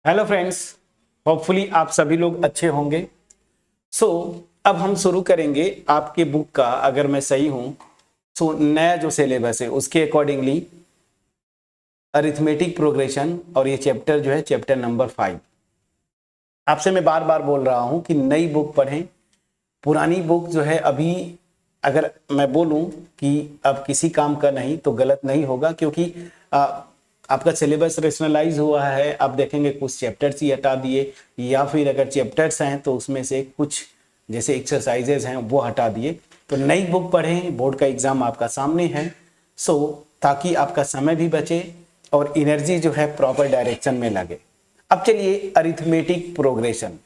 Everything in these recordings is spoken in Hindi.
हेलो फ्रेंड्स, होपफुली आप सभी लोग अच्छे होंगे। सो अब हम शुरू करेंगे आपके बुक का, अगर मैं सही हूं सो नया जो सिलेबस है उसके अकॉर्डिंगली अरिथमेटिक प्रोग्रेशन, और ये चैप्टर जो है चैप्टर नंबर 5। आपसे मैं बार बार बोल रहा हूं कि नई बुक पढ़ें। पुरानी बुक जो है अभी, अगर मैं बोलूं कि अब किसी काम का नहीं तो गलत नहीं होगा, क्योंकि आपका सिलेबस रेशनलाइज हुआ है। आप देखेंगे कुछ चैप्टर्स ही हटा दिए, या फिर अगर चैप्टर्स हैं तो उसमें से कुछ जैसे एक्सरसाइजेज हैं वो हटा दिए। तो नई बुक पढ़ें, बोर्ड का एग्जाम आपका सामने है। सो ताकि आपका समय भी बचे और एनर्जी जो है प्रॉपर डायरेक्शन में लगे। अब चलिए अरिथमेटिक प्रोग्रेशन।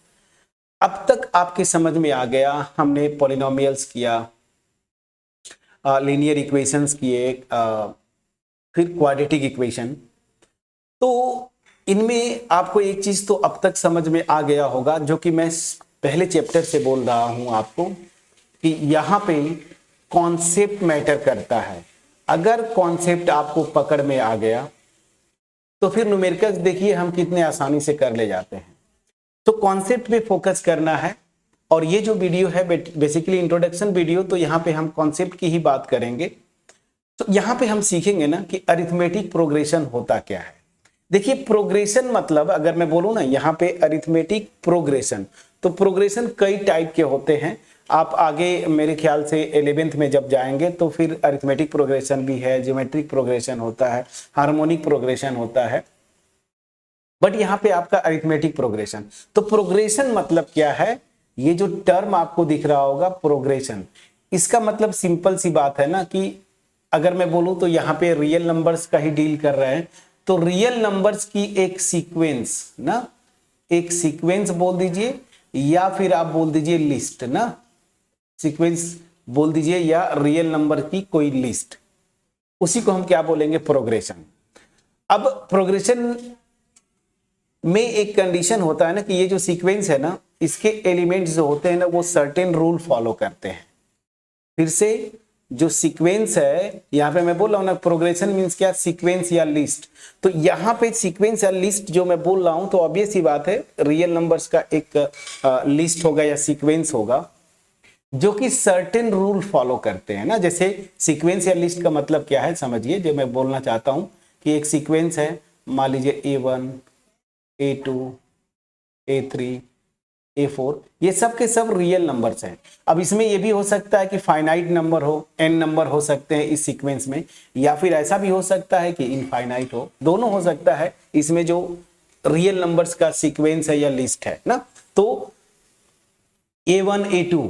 अब तक आपके समझ में आ गया, हमने पॉलिनोमियल्स किया, लीनियर इक्वेशंस किए, फिर क्वाड्रेटिक इक्वेशन। तो इनमें आपको एक चीज तो अब तक समझ में आ गया होगा, जो कि मैं पहले चैप्टर से बोल रहा हूं आपको, कि यहां पे कॉन्सेप्ट मैटर करता है। अगर कॉन्सेप्ट आपको पकड़ में आ गया तो फिर न्यूमेरिकल्स देखिए हम कितने आसानी से कर ले जाते हैं। तो कॉन्सेप्ट पे फोकस करना है। और ये जो वीडियो है बेसिकली इंट्रोडक्शन वीडियो, तो यहाँ पे हम कॉन्सेप्ट की ही बात करेंगे। तो यहाँ पे हम सीखेंगे ना कि अरिथमेटिक प्रोग्रेशन होता क्या है। देखिए प्रोग्रेशन मतलब, अगर मैं बोलूँ ना यहाँ पे अरिथमेटिक प्रोग्रेशन, तो प्रोग्रेशन कई टाइप के होते हैं। आप आगे मेरे ख्याल से 11th में जब जाएंगे तो फिर अरिथमेटिक प्रोग्रेशन भी है, ज्योमेट्रिक प्रोग्रेशन होता है, हार्मोनिक प्रोग्रेशन होता है, बट यहाँ पे आपका अरिथमेटिक प्रोग्रेशन। तो प्रोग्रेशन मतलब क्या है? ये जो टर्म आपको दिख रहा होगा प्रोग्रेशन, इसका मतलब सिंपल सी बात है ना, कि अगर मैं बोलूं तो यहाँ पे रियल नंबर्स का ही डील कर रहे हैं। तो रियल नंबर्स की एक सीक्वेंस ना, एक सीक्वेंस बोल दीजिए, या फिर आप बोल दीजिए लिस्ट ना, सीक्वेंस बोल दीजिए, या रियल नंबर की कोई लिस्ट, उसी को हम क्या बोलेंगे? प्रोग्रेशन। अब प्रोग्रेशन में एक कंडीशन होता है ना, कि ये जो सीक्वेंस है ना, इसके एलिमेंट्स जो होते हैं ना, वो सर्टेन रूल फॉलो करते हैं। फिर से जो सीक्वेंस है, यहां पे मैं बोल रहा हूं ना, प्रोग्रेशन मींस क्या? सीक्वेंस या लिस्ट। तो यहां पे सीक्वेंस या लिस्ट जो मैं बोल रहा हूं, तो ऑब्वियस ही बात है, रियल नंबर्स का एक लिस्ट होगा या सीक्वेंस होगा, जो कि सर्टेन रूल फॉलो करते हैं ना। जैसे सीक्वेंस या लिस्ट का मतलब क्या है समझिए, जो मैं बोलना चाहता हूं कि एक सीक्वेंस है, मान लीजिए A1, A2, A3, A4, ये सब के सब रियल नंबर्स हैं। अब इसमें ये भी हो सकता है कि फाइनाइट नंबर हो, n नंबर हो सकते हैं इस सीक्वेंस में, या फिर ऐसा भी हो सकता है कि इनफाइनाइट हो, दोनों हो सकता है इसमें जो रियल नंबर्स का सीक्वेंस है या लिस्ट है ना। तो A1, A2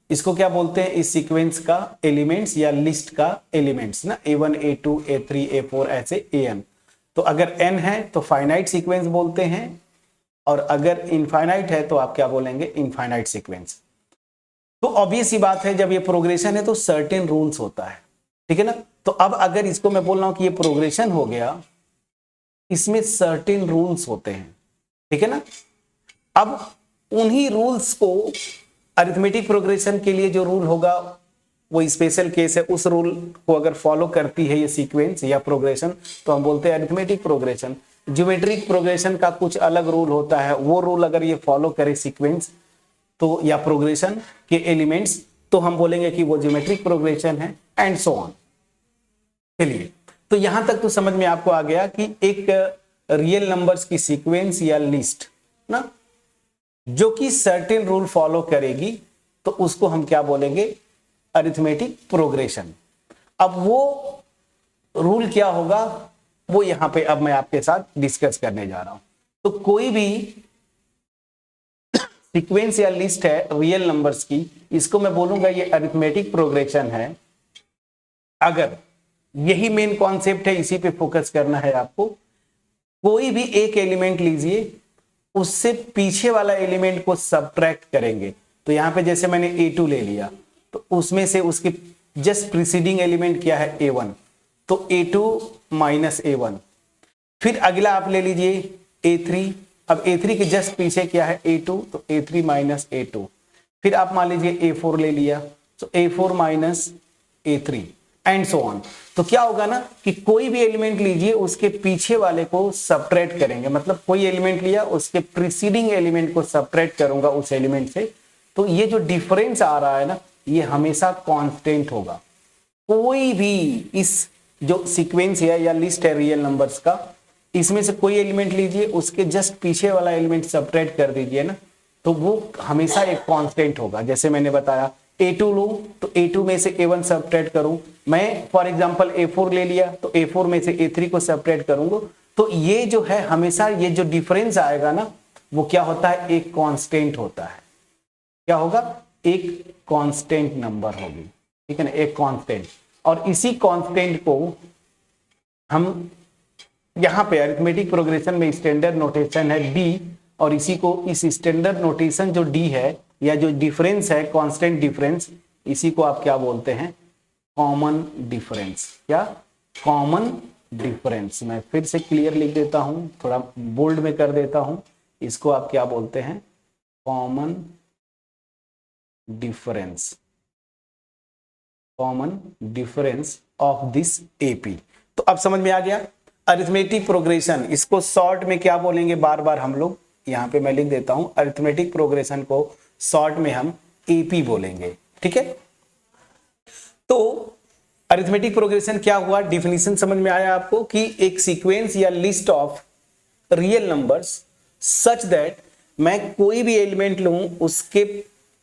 इसको क्या बोलते हैं? इस सीक्वेंस का एलिमेंट्स या लिस्ट का एलिमेंट्स ना, A1, A2, A3, A4 ऐसे An। तो अगर n है तो फाइनाइट सीक्वेंस बोलते हैं, और अगर इनफाइनाइट है तो आप क्या बोलेंगे? Infinite sequence. तो ऑब्वियस सी बात है, जब ये प्रोग्रेशन है तो सर्टेन रूल्स होता है, ठीक है ना। तो अब अगर इसको मैं बोल रहा हूं कि ये प्रोग्रेशन हो गया, इसमें सर्टेन रूल्स होते हैं, ठीक है ना। अब उन्हीं रूल्स को, अरिथमेटिक प्रोग्रेशन के लिए जो रूल होगा वो स्पेशल केस है, उस रूल को अगर फॉलो करती है ये सीक्वेंस या प्रोग्रेशन, तो हम बोलते हैं अरिथमेटिक प्रोग्रेशन। ज्योमेट्रिक प्रोग्रेशन का कुछ अलग रूल होता है, वो रूल अगर ये फॉलो करे सीक्वेंस तो, या प्रोग्रेशन के एलिमेंट्स, तो हम बोलेंगे कि वो ज्योमेट्रिक प्रोग्रेशन है, एंड सो ऑन। चलिए, तो यहां तक तो समझ में आपको आ गया कि एक रियल नंबर्स की सीक्वेंस या लिस्ट ना, जो कि सर्टेन रूल फॉलो करेगी, तो उसको हम क्या बोलेंगे? Arithmetic progression. अब वो रूल क्या होगा, वो यहां पे अब मैं आपके साथ डिस्कस करने जा रहा हूं। तो कोई भी सीक्वेंस या लिस्ट है रियल नंबर्स की, इसको मैं बोलूंगा ये अरिथमेटिक प्रोग्रेशन है। अगर यही मेन कॉन्सेप्ट है, इसी पे फोकस करना है आपको। कोई भी एक एलिमेंट लीजिए, उससे पीछे वाला एलिमेंट को सब्ट्रैक्ट करेंगे। तो यहां पे जैसे मैंने A2 ले लिया, तो उसमें से उसके जस्ट प्रीसीडिंग एलिमेंट क्या है? A1, तो A2 माइनस A1। फिर अगला आप ले लीजिए A3, अब A3 के जस्ट पीछे क्या है? A2, तो A3 माइनस A2। फिर आप मान लीजिए A4 ले लिया, तो A4 minus A3, and so on. तो क्या होगा ना कि कोई भी एलिमेंट लीजिए उसके पीछे वाले को सबट्रैक्ट करेंगे, मतलब कोई एलिमेंट लिया उसके प्रीसीडिंग एलिमेंट को सबट्रैक्ट करूंगा उस एलिमेंट से, तो ये जो डिफरेंस आ रहा है ना ये हमेशा कांस्टेंट होगा। कोई भी इस जो सीक्वेंस है या लिस्ट है रियल नंबर्स का, इसमें से कोई एलिमेंट लीजिए उसके जस्ट पीछे वाला एलिमेंट सबट्रैक्ट कर दीजिए ना, तो वो हमेशा एक कांस्टेंट होगा। जैसे मैंने बताया A2 लूं तो A2 में से A1 सबट्रैक्ट करूं, मैं फॉर एग्जांपल A4 ले लिया तो A4 में से A3 को सबट्रैक्ट करूंगा, तो ये जो है हमेशा ये जो डिफरेंस आएगा ना वो क्या होता है, एक कांस्टेंट होता है। क्या होगा, एक कांस्टेंट नंबर होगी, ठीक है ना, एक कांस्टेंट। और इसी कांस्टेंट को हम यहां पे अरिथमेटिक प्रोग्रेशन में स्टैंडर्ड नोटेशन है D, और इसी को इस स्टैंडर्ड नोटेशन जो D है या जो डिफरेंस है कांस्टेंट डिफरेंस, इसी को आप क्या बोलते हैं, कॉमन डिफरेंस। क्या, कॉमन डिफरेंस। मैं फिर से क्लियर लिख देता हूं, थोड़ा बोल्ड में कर देता हूं, इसको आप क्या बोलते हैं, common difference, common difference of this AP। तो अब समझ में आ गया अरिथमेटिक प्रोग्रेशन, इसको शॉर्ट में क्या बोलेंगे, बार बार हम लोग यहां पे मैं लिख देता हूं, अरिथमेटिक प्रोग्रेशन को शॉर्ट में हम AP बोलेंगे, ठीक है। तो अरिथमेटिक प्रोग्रेशन क्या हुआ, डिफिनीशन समझ में आया आपको कि एक सीक्वेंस या list of real numbers such that मैं कोई भी एलिमेंट लूं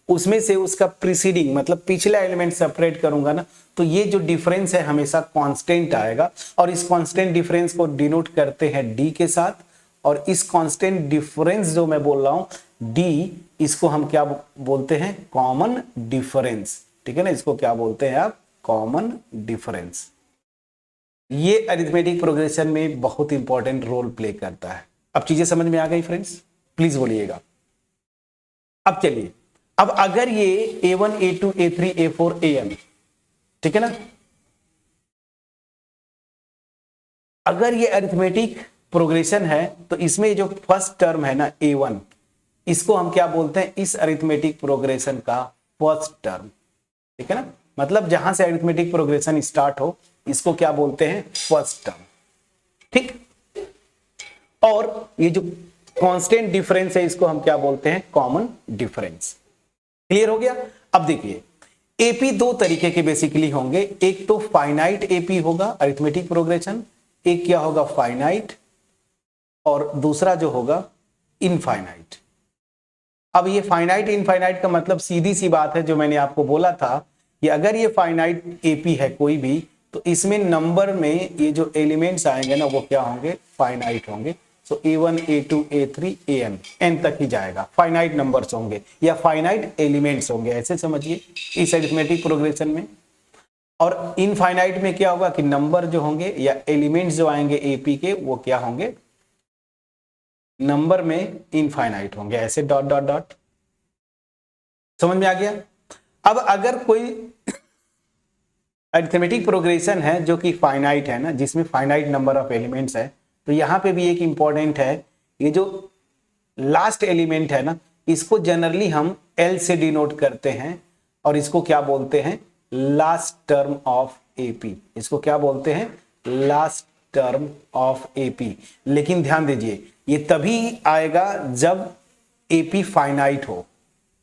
उसमें से उसका प्रीसीडिंग मतलब पिछला एलिमेंट सेपरेट करूंगा ना, तो ये जो डिफरेंस है हमेशा कांस्टेंट आएगा, और इस कांस्टेंट डिफरेंस को डिनोट करते हैं D के साथ। और इस कांस्टेंट डिफरेंस जो मैं बोल रहा हूं D, इसको हम क्या बोलते हैं, कॉमन डिफरेंस, ठीक है ना, इसको क्या बोलते हैं आप, कॉमन डिफरेंस। ये अरिथमेटिक प्रोग्रेशन में बहुत इंपॉर्टेंट रोल प्ले करता है। अब चीजें समझ में आ गई फ्रेंड्स, प्लीज बोलिएगा। अब चलिए, अब अगर ये A1 A2 A3 A4 AM, ठीक है ना, अगर ये अरिथमेटिक प्रोग्रेशन है तो इसमें जो फर्स्ट टर्म है ना A1, इसको हम क्या बोलते हैं, इस अरिथमेटिक प्रोग्रेशन का फर्स्ट टर्म, ठीक है ना, मतलब जहां से अरिथमेटिक प्रोग्रेशन स्टार्ट हो इसको क्या बोलते हैं, फर्स्ट टर्म, ठीक। और ये जो कांस्टेंट डिफरेंस है इसको हम क्या बोलते हैं, कॉमन डिफरेंस। क्लियर हो गया। अब देखिए AP दो तरीके के बेसिकली होंगे, एक तो फाइनाइट AP होगा अरिथमेटिक प्रोग्रेशन, एक क्या होगा, फाइनाइट, और दूसरा जो होगा इनफाइनाइट। अब ये फाइनाइट इनफाइनाइट का मतलब सीधी सी बात है, जो मैंने आपको बोला था कि अगर ये फाइनाइट AP है कोई भी, तो इसमें नंबर में ये जो एलिमेंट्स आएंगे ना वो क्या होंगे, फाइनाइट होंगे। सो A1 A2 A3 AM n तक ही जाएगा, फाइनाइट नंबर्स होंगे या फाइनाइट एलिमेंट्स होंगे, ऐसे समझिए इस अरिथमेटिक प्रोग्रेशन में। और इनफाइनाइट में क्या होगा कि नंबर जो होंगे या एलिमेंट्स जो आएंगे AP के वो क्या होंगे, नंबर में इनफाइनाइट होंगे, ऐसे डॉट डॉट डॉट। समझ में आ गया। अब अगर कोई अरिथमेटिक प्रोग्रेशन है जो कि फाइनाइट है ना, जिसमें फाइनाइट नंबर ऑफ एलिमेंट्स है, तो यहां पे भी एक इंपॉर्टेंट है, ये जो लास्ट एलिमेंट है ना इसको जनरली हम L से डिनोट करते हैं, और इसको क्या बोलते हैं, लास्ट टर्म ऑफ AP। इसको क्या बोलते हैं, लास्ट टर्म ऑफ AP। लेकिन ध्यान दीजिए ये तभी आएगा जब AP फाइनाइट हो,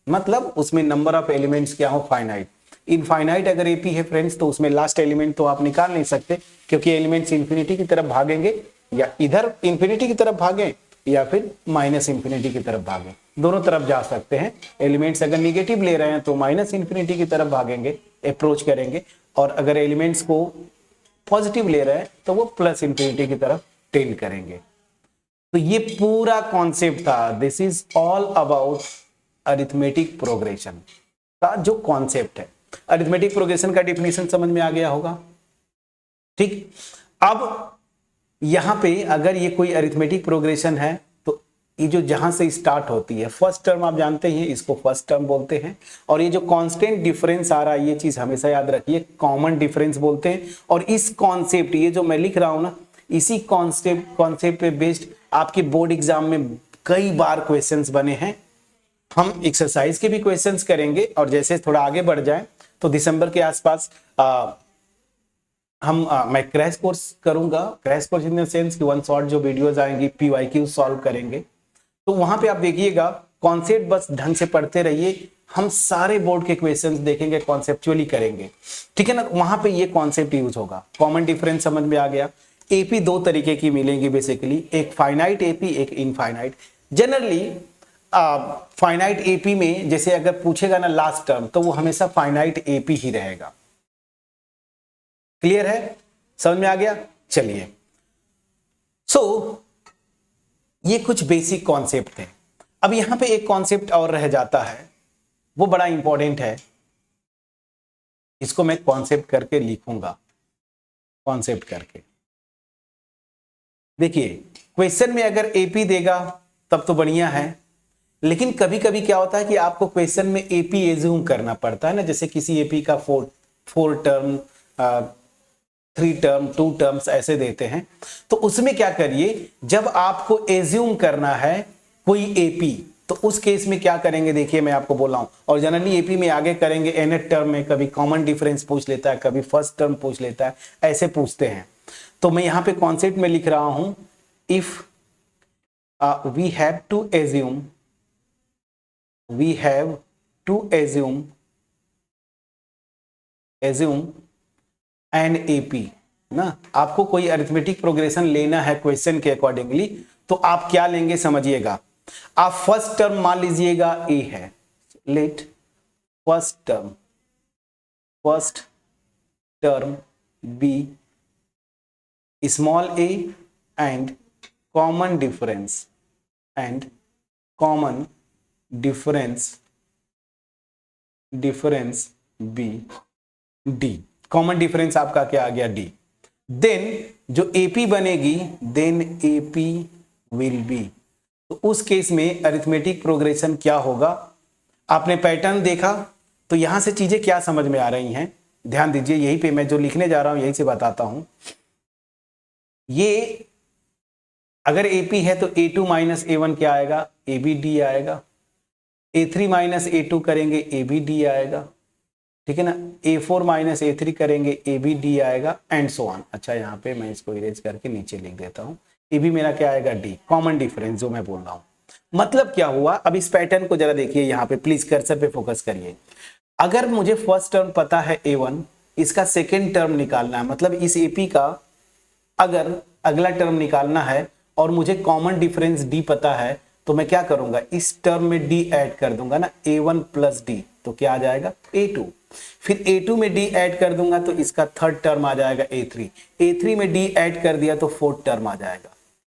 मतलब उसमें नंबर ऑफ एलिमेंट्स क्या हो, फाइनाइट। इनफाइनाइट अगर AP है फ्रेंड्स तो उसमें लास्ट एलिमेंट तो आप निकाल नहीं सकते, क्योंकि एलिमेंट्स इंफिनिटी की तरफ भागेंगे, या इधर इंफिनिटी की तरफ भागें या फिर माइनस इंफिनिटी की तरफ भागें, दोनों तरफ जा सकते हैं। एलिमेंट्स अगर निगेटिव ले रहे हैं तो माइनस इंफिनिटी की तरफ भागेंगे, अप्रोच करेंगे, और अगर एलिमेंट्स को पॉजिटिव ले रहे हैं तो वो प्लस इंफिनिटी की तरफ टेंड करेंगे। तो ये पूरा कॉन्सेप्ट था, this is all about arithmetic progression का जो कॉन्सेप्ट है। अरिथमेटिक प्रोग्रेशन का डिफिनीशन समझ में आ गया होगा, ठीक। अब यहां पे अगर ये कोई अरिथमेटिक प्रोग्रेशन है तो ये जो जहां से स्टार्ट होती है, फर्स्ट टर्म आप जानते हैं इसको फर्स्ट टर्म बोलते हैं, और ये जो कांस्टेंट डिफरेंस आ रहा है ये चीज हमेशा याद रखिए, कॉमन डिफरेंस बोलते हैं। और इस कॉन्सेप्ट, ये जो मैं लिख रहा हूं ना, इसी कॉन्सेप्ट पे बेस्ड आपके बोर्ड एग्जाम में कई बार क्वेश्चंस बने हैं। हम एक्सरसाइज के भी क्वेश्चंस करेंगे, और जैसे थोड़ा आगे बढ़ जाए तो दिसंबर के आसपास मैं क्रैश कोर्स करूंगा, crash course in the sense कि वन शॉट जो वीडियोस आएंगी PYQ सॉल्व करेंगे, तो वहां पे आप देखिएगा कॉन्सेप्ट बस ढंग से पढ़ते रहिए, हम सारे बोर्ड के क्वेश्चंस देखेंगे, कॉन्सेप्चुअली करेंगे, ठीक है ना। वहां पे ये कॉन्सेप्ट यूज होगा। कॉमन डिफरेंस समझ में आ गया। एपी दो तरीके की मिलेंगी बेसिकली, एक फाइनाइट एपी, एक इनफाइनाइट। जनरली फाइनाइट एपी में जैसे अगर पूछेगा ना लास्ट टर्म, तो वो हमेशा फाइनाइट एपी ही रहेगा। क्लियर है, समझ में आ गया। चलिए, ये कुछ बेसिक कॉन्सेप्ट थे। अब यहां पे एक कॉन्सेप्ट और रह जाता है, वो बड़ा इंपॉर्टेंट है, इसको मैं कॉन्सेप्ट करके लिखूंगा, कॉन्सेप्ट करके। देखिए, क्वेश्चन में अगर एपी देगा तब तो बढ़िया है, लेकिन कभी कभी क्या होता है कि आपको क्वेश्चन में एपी एज्यूम करना पड़ता है ना, जैसे किसी एपी का फोर टर्म, 3 टर्म, 2 टर्म्स ऐसे देते हैं। तो उसमें क्या करिए, जब आपको एज्यूम करना है कोई एपी, तो उस केस में क्या करेंगे, देखिए मैं आपको बोल रहा हूं। और जनरली एपी में आगे करेंगे nth टर्म में, कभी कॉमन डिफरेंस पूछ लेता है, कभी फर्स्ट टर्म पूछ लेता है, ऐसे पूछते हैं। तो मैं यहां पे कॉन्सेप्ट में लिख रहा हूं, if we have to assume an AP ना, आपको कोई अरिथमेटिक प्रोग्रेशन लेना है क्वेश्चन के अकॉर्डिंगली, तो आप क्या लेंगे समझिएगा। आप फर्स्ट टर्म मान लीजिएगा ए है, let first term be small A and common difference be D. Common difference आपका क्या आ गया, डी। देन जो एपी बनेगी, देन एपी विल बी, तो उस केस में अरिथमेटिक प्रोग्रेशन क्या होगा। आपने पैटर्न देखा, तो यहां से चीजें क्या समझ में आ रही हैं, ध्यान दीजिए। यहीं पे मैं जो लिखने जा रहा हूं यहीं से बताता हूं। ये अगर एपी है तो A2 माइनस A1 क्या आएगा, ABD आएगा। A3 माइनस A2 करेंगे, ABD आएगा, ठीक है ना। A4 माइनस A3 करेंगे, ABD आएगा, एंड सो ऑन। अच्छा, यहाँ पे मैं इसको इरेज करके नीचे लिख देता हूँ। AB मेरा क्या आएगा, D। कॉमन डिफरेंस जो मैं बोल रहा हूँ, मतलब क्या हुआ। अब इस पैटर्न को जरा देखिए, यहाँ पे प्लीज कर्सर पे फोकस करिए। अगर मुझे फर्स्ट टर्म पता है A1, इसका सेकेंड टर्म निकालना है, मतलब इस AP का अगर अगला टर्म निकालना है और मुझे कॉमन डिफरेंस D पता है, तो मैं क्या करूंगा, इस टर्म में D ऐड कर दूंगा ना, A1 प्लस D, तो क्या आ जाएगा, A2। फिर A2 में D ऐड कर दूंगा तो इसका थर्ड टर्म आ जाएगा A3। A3 में D ऐड कर दिया तो फोर्थ टर्म आ जाएगा।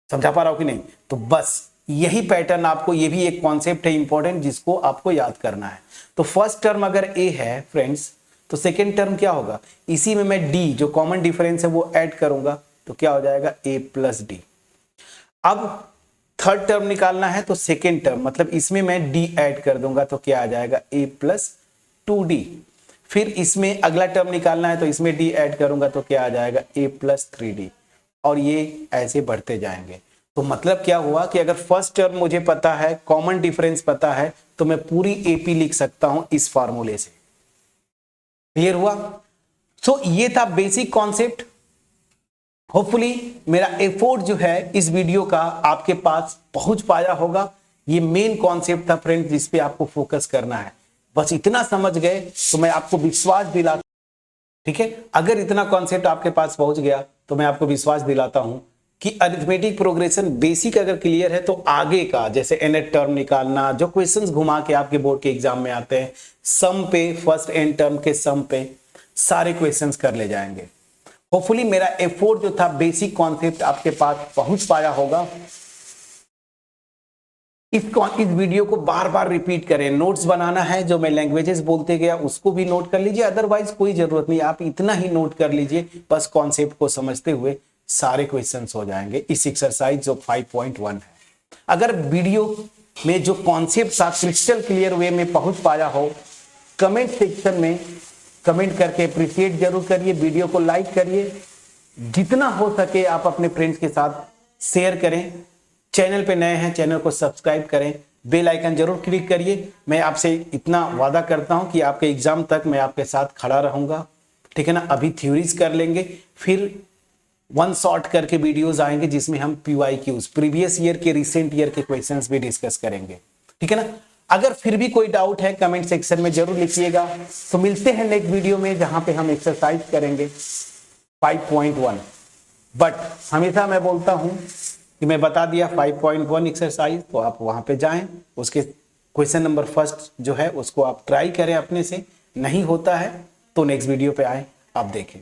समझा पा रहा हूं कि नहीं। तो बस यही पैटर्न आपको, ये भी एक कॉन्सेप्ट है इंपॉर्टेंट, जिसको आपको याद करना है। तो फर्स्ट टर्म अगर A है फ्रेंड्स, तो सेकेंड टर्म क्या होगा, इसी में मैं D जो कॉमन डिफरेंस है वो ऐड करूंगा, तो क्या हो जाएगा, A प्लस D। अब थर्ड टर्म निकालना है तो सेकेंड टर्म, मतलब इसमें मैं D ऐड कर दूंगा तो क्या आ जाएगा, A प्लस 2D। फिर इसमें अगला टर्म निकालना है तो इसमें D ऐड करूंगा तो क्या आ जाएगा, A प्लस 3D। और ये ऐसे बढ़ते जाएंगे। तो मतलब क्या हुआ कि अगर फर्स्ट टर्म मुझे पता है, कॉमन डिफरेंस पता है, तो मैं पूरी AP लिख सकता हूं इस फार्मूले से। क्लियर हुआ। सो ये था बेसिक कॉन्सेप्ट। होपफुली मेरा एफर्ट जो है इस वीडियो का आपके पास पहुंच पाया होगा। ये मेन कॉन्सेप्ट था फ्रेंड्स, जिस पे आपको फोकस करना है। बस इतना समझ गए तो मैं आपको विश्वास दिलाता, ठीक है। अगर इतना कॉन्सेप्ट आपके पास पहुंच गया तो मैं आपको विश्वास दिलाता हूं कि अरिथमेटिक प्रोग्रेशन बेसिक अगर क्लियर है, तो आगे का जैसे nth टर्म निकालना, जो क्वेश्चंस घुमा के आपके बोर्ड के एग्जाम में आते हैं, सम पे, फर्स्ट n टर्म के सम पे सारे क्वेश्चंस कर ले जाएंगे। होपफुली मेरा एफर्ट जो था, बेसिक कॉन्सेप्ट आपके पास पहुंच पाया होगा। इस वीडियो को बार बार रिपीट करें। नोट्स बनाना है, जो मैं लैंग्वेजेस बोलते गया उसको भी नोट कर लीजिए, अदरवाइज कोई जरूरत नहीं, आप इतना ही नोट कर लीजिए, बस कॉन्सेप्ट को समझते हुए सारे क्वेश्चंस हो जाएंगे इस एक्सरसाइज जो 5.1 है। अगर वीडियो में जो कॉन्सेप्ट था क्रिस्टल क्लियर वे में पहुंच पाया हो, कमेंट सेक्शन में कमेंट करके अप्रिशिएट जरूर करिए, वीडियो को लाइक करिए, जितना हो सके आप अपने फ्रेंड्स के साथ शेयर करें। चैनल पे नए हैं, चैनल को सब्सक्राइब करें, बेल आइकन जरूर क्लिक करिए। मैं आपसे इतना वादा करता हूं कि आपके एग्जाम तक मैं आपके साथ खड़ा रहूंगा। ठीक है ना। अभी थ्योरीज कर लेंगे, फिर वन शॉट करके वीडियोस आएंगे जिसमें हम PYQs प्रीवियस ईयर के रिसेंट ईयर के क्वेश्चंस भी डिस्कस करेंगे, ठीक है ना। अगर फिर भी कोई डाउट है कमेंट सेक्शन में जरूर लिखिएगा। तो मिलते हैं नेक्स्ट वीडियो में जहां पे हम एक्सरसाइज करेंगे 5.1। बट हमेशा मैं बोलता हूं कि मैं बता दिया 5.1 एक्सरसाइज, तो आप वहां पे जाएं, उसके क्वेश्चन नंबर फर्स्ट जो है उसको आप ट्राई करें अपने से, नहीं होता है तो नेक्स्ट वीडियो पे आए, आप देखें।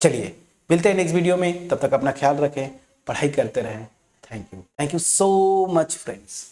चलिए मिलते हैं नेक्स्ट वीडियो में, तब तक अपना ख्याल रखें, पढ़ाई करते रहें। Thank you so much friends.